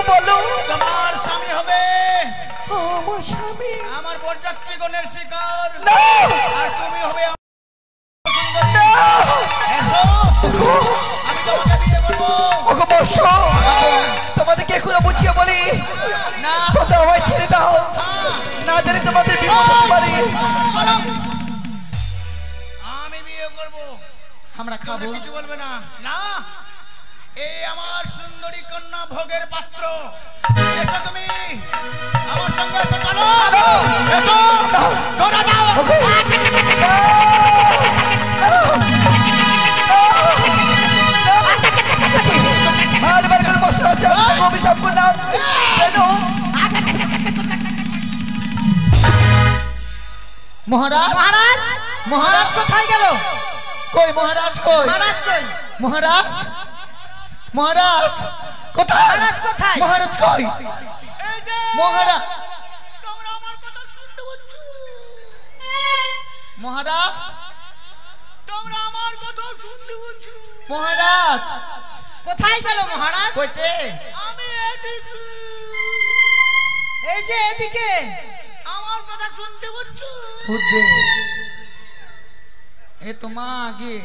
বলো। তোমার স্বামী হবে। আমার স্বামী? আমার বরযাত্রীগণের শিকার। আর তুমি হবে আমি তোমাকে বিয়ে করবো। তোমাদেরকে এখনো বুঝিয়ে বলি না, আমায় ছেড়ে দাও, না জানি তোমাদের বিপদ হতে পারে। আমি বিয়ে করবো, আমরা খাবো, কিছু বলবে না। না, এই আমার সুন্দরী কন্যা ভোগের পাত্র। এসো তুমি আমার সঙ্গে, এসো, চলো, এসো, ধরে দাও। অভিশাপ করলাম মহারাজ। মহারাজ, মহারাজ কোথায় গেল? কই মহারাজ, কই মহারাজ, কই মহারাজ? মহারাজ কোথায়? মহারাজ কোথায়? মহারাজ কই? এই যে মহারাজ, তোমরা আমার কথা শুনতে পাচ্ছ? মহারাজ, তোমরা আমার কথা শুনতে পাচ্ছ? মহারাজ কোথায় গেল মহারাজ? কইতে? আমি এদিকে। এই যে এদিকে। আমার কথা শুনতে পাচ্ছ? খুদে এ তো মা আগে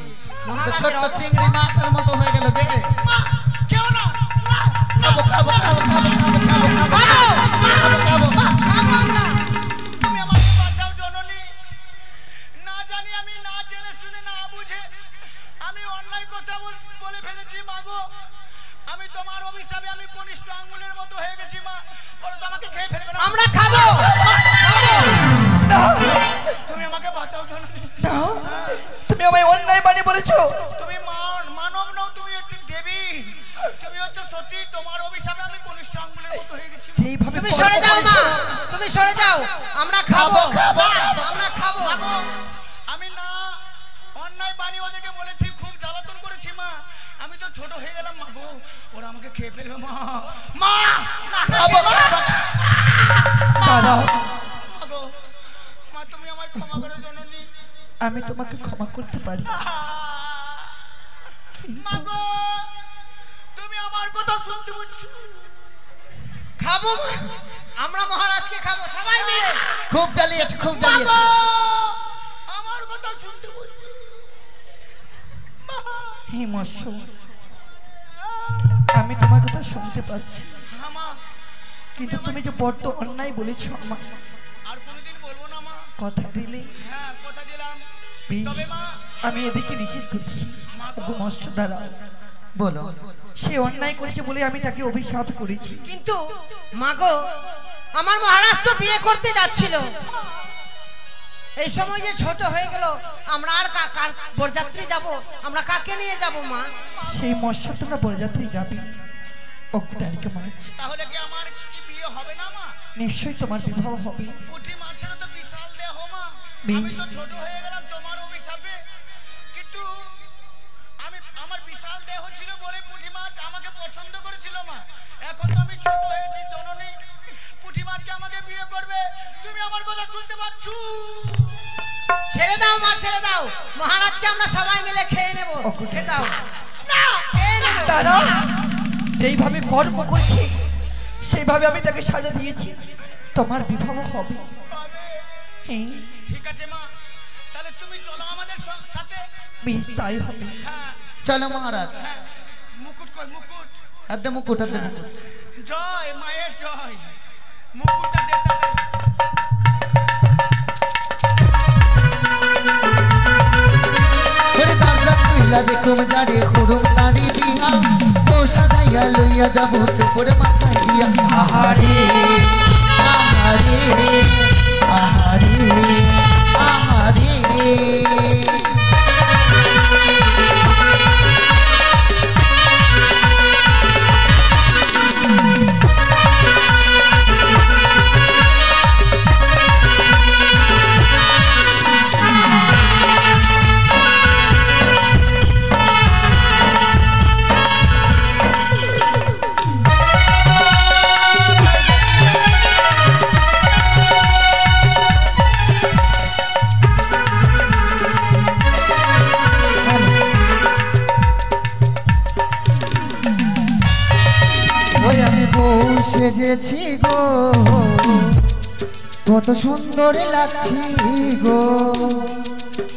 ছোট্ট চিংড়ি মাছের মতো হয়ে গেল গে। মা, কেউ না, না, খাবো খাবো খাবো খাবো খাবো খাবো। তুমি আমাকে বাঁচাও জননী। না জানি, আমি না জেনে শুনে, না বুঝে আমি অন্যায় কথা বলে ফেলেছি মা গো। আমি তোমার অভিশাপে আমি কনিষ্ঠ আঙ্গুলের মতো হয়ে গেছি মা। বলো তো আমাকে খেয়ে ফেলবে না? আমরা খাবো। তুমি আমাকে বাঁচাও জননী। তুমি আমায় অন্যায় বানি বলেছো। তুমি মানব নও, তুমি হচ্ছে দেবী, তুমি হচ্ছে সতী। তোমার অভিশাপে আমি কনিষ্ঠ আঙ্গুলের মতো হয়ে গেছি। যেইভাবে তুমি সরে যাও মা, তুমি সরে যাও, আমরা খাবো, আমরা খাবো। আমি না অন্যায় বাণী ওদেরকে বলেছি, খুব জ্বালাতন করেছি মা। আমি তো ছোট হয়ে গেলাম মা গো, ওরা আমাকে খেয়ে ফেলবে মা। মা, না খাবো না মা গো। মা, তুমি আমায় ক্ষমা করো জননী। আমি তোমাকে ক্ষমা করতে পারি। মা গো, তুমি আমার কথা শুনতে পাচ্ছ? খাবো আমরা, মহারাজকে খাবো সবাই মিলে। খুব জ্বালিয়েছে, খুব জ্বালিয়েছে। আমার কথা শুনতে পাচ্ছ? হে মৎস্য, আমি তোমার কথা শুনতে পাচ্ছি, কিন্তু তুমি যে বড্ড অন্যায় বলেছো মা। আর কোনোদিন বলবো না মা। কথা দিলে? হ্যাঁ, কথা দিলাম। তবে মা, আমি এদিকে নিষেধ করছি। মৎস্য দ্বারা বলো। সে অন্যায় করেছে বলে আমি তাকে অভিশাপ করেছি। কিন্তু মাগো, আমার মহারাজ তো বিয়ে করতে যাচ্ছিল। এই সময় যে ছোট হয়ে গেল, আমরা আর কার বরযাত্রী যাব? আমরা কাকে নিয়ে যাব মা? সেই মৎস্য তোমরা বরযাত্রী যাবে অগ্নিকে মাছ। তাহলে কি আমার কি বিয়ে হবে না মা? নিশ্চয়ই তোমার বিবাহ হবে। পুঁটি মাছের তো বিশাল দেহ মা। আমি তো ছোট হয়ে গেলাম তোমার অভিশাপে, কিন্তু আমার বিশাল দেহ ছিল বলে পুঁটি মাছ আমাকে পছন্দ করেছিল মা। এখন তো আমি ছোট হয়েছি জননী, পুঁটি মাছকে আমাকে বিয়ে করবে। তুমি আমার কথা শুনতে পাচ্ছ? ছেড়ে দাও মা, ছেড়ে দাও। মহারাজকে আমরা সবাই মিলে খেয়ে নেব। ছেড়ে দাও না, খেয়ে নেব। তারা যেইভাবে কর্ম করছে সেইভাবে আমি তাকে সাজা দিয়েছি। তোমার বিবাহ হবে। হ্যাঁ, ঠিক আছে মা, তাহলে তুমি চলো আমাদের সাথে। বেশ, তাই হবে। হ্যাঁ চলো মহারাজ। মুকুট কই? মুকুট, হাতে মুকুট, হাতে মুকুট। জয় মায়ের জয়। মুকুটটা দে দেখুম জারে খুড়ুম তারি দিয়া, ও সাজাইয়া লইয়া যাব চুপুর মাথা দিয়া। আহারে আহারে আহারে আহারে। সেজেছি গো কত সুন্দর লাগছি গো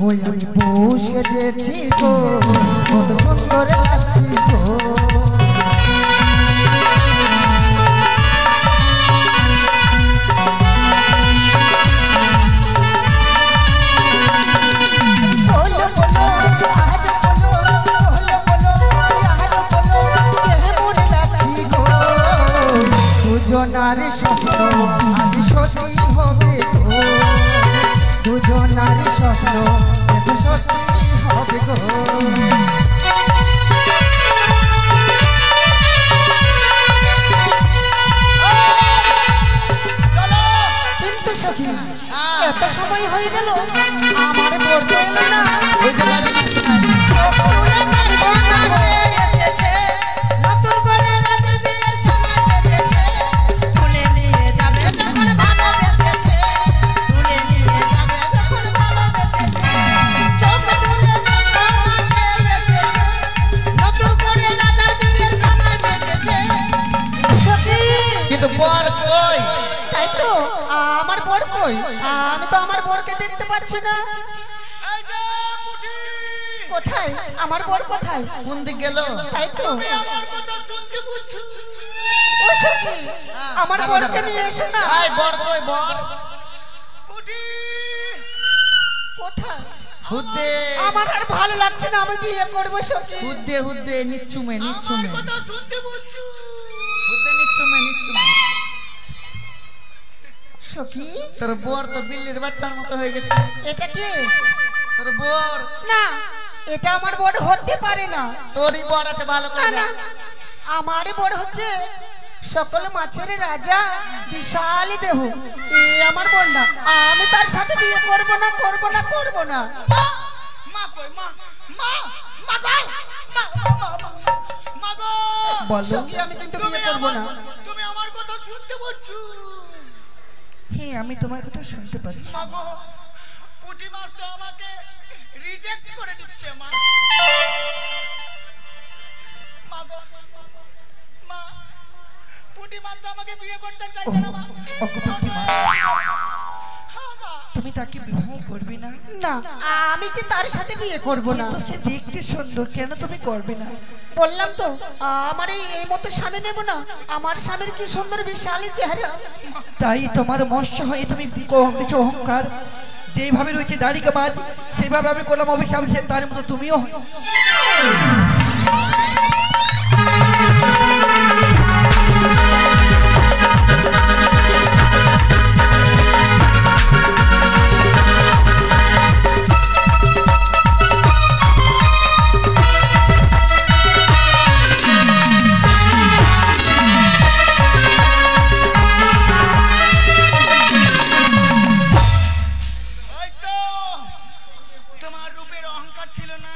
ওই আমি বউ সেজেছি গো কত সুন্দর লাগছি গো দুজনার স্বপ্ন আজ সত্যি হবে গো দুজনার স্বপ্ন আজ সত্যি হবে গো কিন্তু সখী এত সময় হয়ে গেল আমার বলতে এলো না নতুন করে রাজা বিয়ের সময় বেঁধেছে তুলে নিয়ে যাবে যখন ভালোবেসেছে তুলে নিয়ে যাবে যখন ভালোবেসেছে চোখ তুলে এসেছে নতুন করে রাজা বিয়ের সময় বেঁধেছে সখী কিন্তু বর কই তাই তো আমার বর কই আমি তো আমার বরকে দেখতে পাচ্ছি না এই যে পুটি কোথায় আমার বর কোথায় কোন দিক গেল তাই তো তুমি আমার কথা শুনতে বুঝছো ও সখী আমার বরকে নিয়ে এসো না আয় বর কই বর পুটি কোথায় হুদ্দে আমার আর ভালো লাগছে না আমি বিয়ে করব সখী হুদ্দে হুদ্দে নিচ্ছুমে আমার নিচ্ছুমে কথা শুনতে বুঝছো হুদ্দে নিচ্ছুমে নিচ্ছুমে সখী তোর বর তো বিল্লির বাচ্চার মতো হয়ে গেছে এটা কি তোর বর না এটা আমার বর হতে পারে না তোরই বর আছে ভালো না করে না আমার বর হচ্ছে সকল মাছের রাজা বিশাল দেহ এ আমার বর না আমি তার সাথে বিয়ে করব না করব না করব না মা কই মা মা মা গো মা মা গো বলো সখী আমি কিন্তু বিয়ে করব না তুমি আমার কথা শুনতে পাচ্ছো হ্যাঁ আমি তোমার কথা শুনতে পাচ্ছি মা গো পুটি মাছ তো আমাকে রিজেক্ট করে দিচ্ছে মা মা গো মা পুটি মাছ তো আমাকে বিয়ে করতে চাইছে না মা ওগো পুটি মাছ। হ্যাঁ মা তুমি তাকে বিবাহ করবে না না আমি যে তার সাথে বিয়ে করব না কিন্তু সে দেখতে সুন্দর কেন তুমি করবে না বললাম তো আমার এই মতো স্বামী নেব না আমার স্বামীর কি সুন্দর বিশালী চেহারা তাই তোমার মৎস্য হয়ে তুমি দিচ্ছ অহংকার যেইভাবে রয়েছে দাড়িকা মাছ সেইভাবে আমি করলাম অভিশাপ সে তার মতো তুমিও হও। ওই তো তোমার রূপের অহংকার ছিল না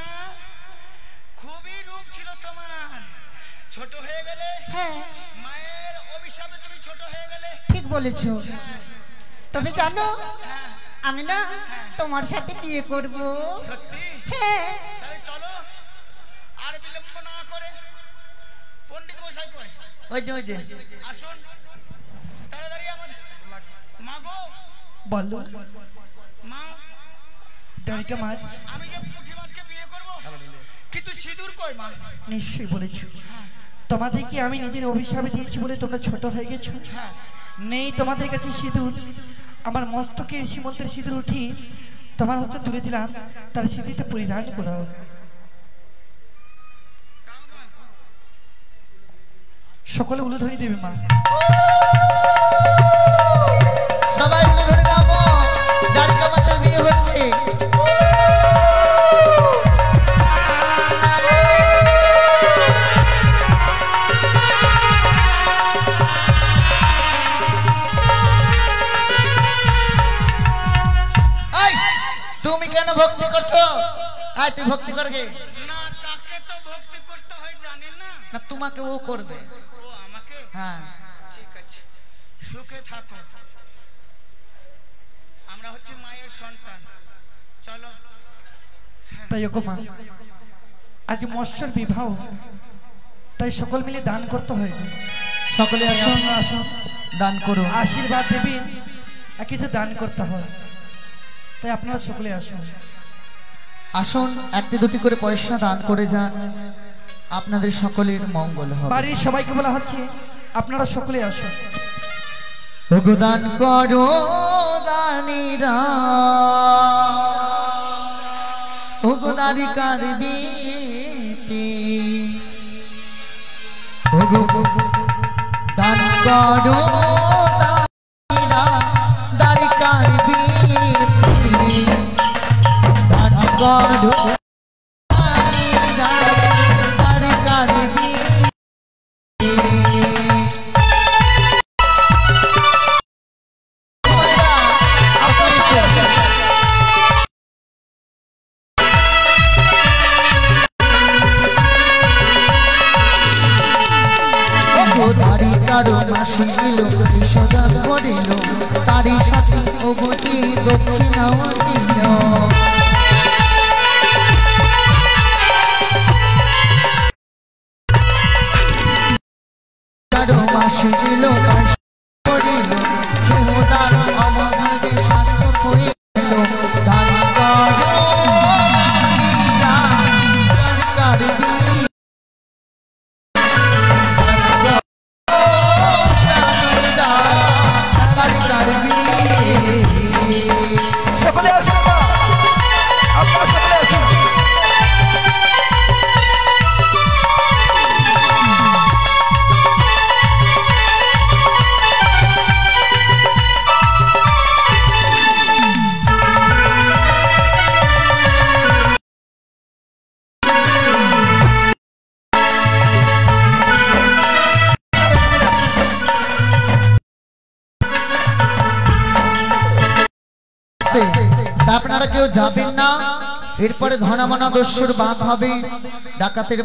খুবই রূপ ছিল তোমার ছোট হয়ে গেলে হ্যাঁ মায়ের অভিশাপে তুমি ছোট হয়ে গেলে ঠিক বলেছো তুমি জানো আমি না তোমার সাথে বিয়ে করব সত্যি হ্যাঁ তাহলে চলো আর বিলম্ব না করে পণ্ডিত মশাই কই ওই যে আসুন তাড়াতাড়ি আমাদের মা গো বলো মা দাড়িকা মাছ আমি যে পুঁটি মাছকে বিয়ে করব কিন্তু সিঁদুর কই মা নিশ্চয়ই বলেছো তোমাদেরকে আমি নিজের অভিশাপে দিয়েছি বলে তোমরা ছোট হয়ে গেছো হ্যাঁ নেই তোমাদের কাছে সিঁদুর আমার মস্তকে সীমন্তের সিঁদুর উঠি তোমার হস্তে তুলে দিলাম তার সিঁদুরটা পরিধান করা হোক সকলে উলুধ্বনি দেবে মা সবাই মিলে ধরে যাবো দাঁড়িয়ে মাছের বিয়ে হচ্ছে এই, তুমি কেন ভক্তি করছো আয় তুই ভক্তি করবে না তাকে তো ভক্তি করতে হয় জানি না না তোমাকে ও করবে ও আমাকে হ্যাঁ ঠিক আছে সুখে থাকো আমরা হচ্ছে মায়ের সন্তান চলো তাই ওগো মা আজ মৎস্যর বিবাহ তাই সকল মিলে দান করতে হয় সকলে আসুন আসুন দান করুন। আশীর্বাদ দেবেন আর কিছু দান করতে হয়, তাই আপনারা সকলে আসুন। আসুন, একটি দুটি করে পয়সা দান করে যান, আপনাদের সকলের মঙ্গল হবে। বাড়ির সবাইকে বলা হচ্ছে আপনারা সকলে আসুন। ওগো দান করো দানিরা, ওগো দারি কারবি, ওগো দান করো দানিরা, দারি কারবি, দান করো দানিরা, দারি কারবি। তারি কারো মাসি এলো, সদা করিল, তারি সাথে অবধি দক্ষিণাও দিল। কারো মাসি এলো, করিল, সেহদার অমভাবে সার্থক হয়ে গেল। দান করো কারবি, সকলে আসুন, আপনারা সকলে আসুন। আপনারা কেউ যাবেন না, এরপরে ধনামনা দস্যুর বাঁক হবে, ডাকাতের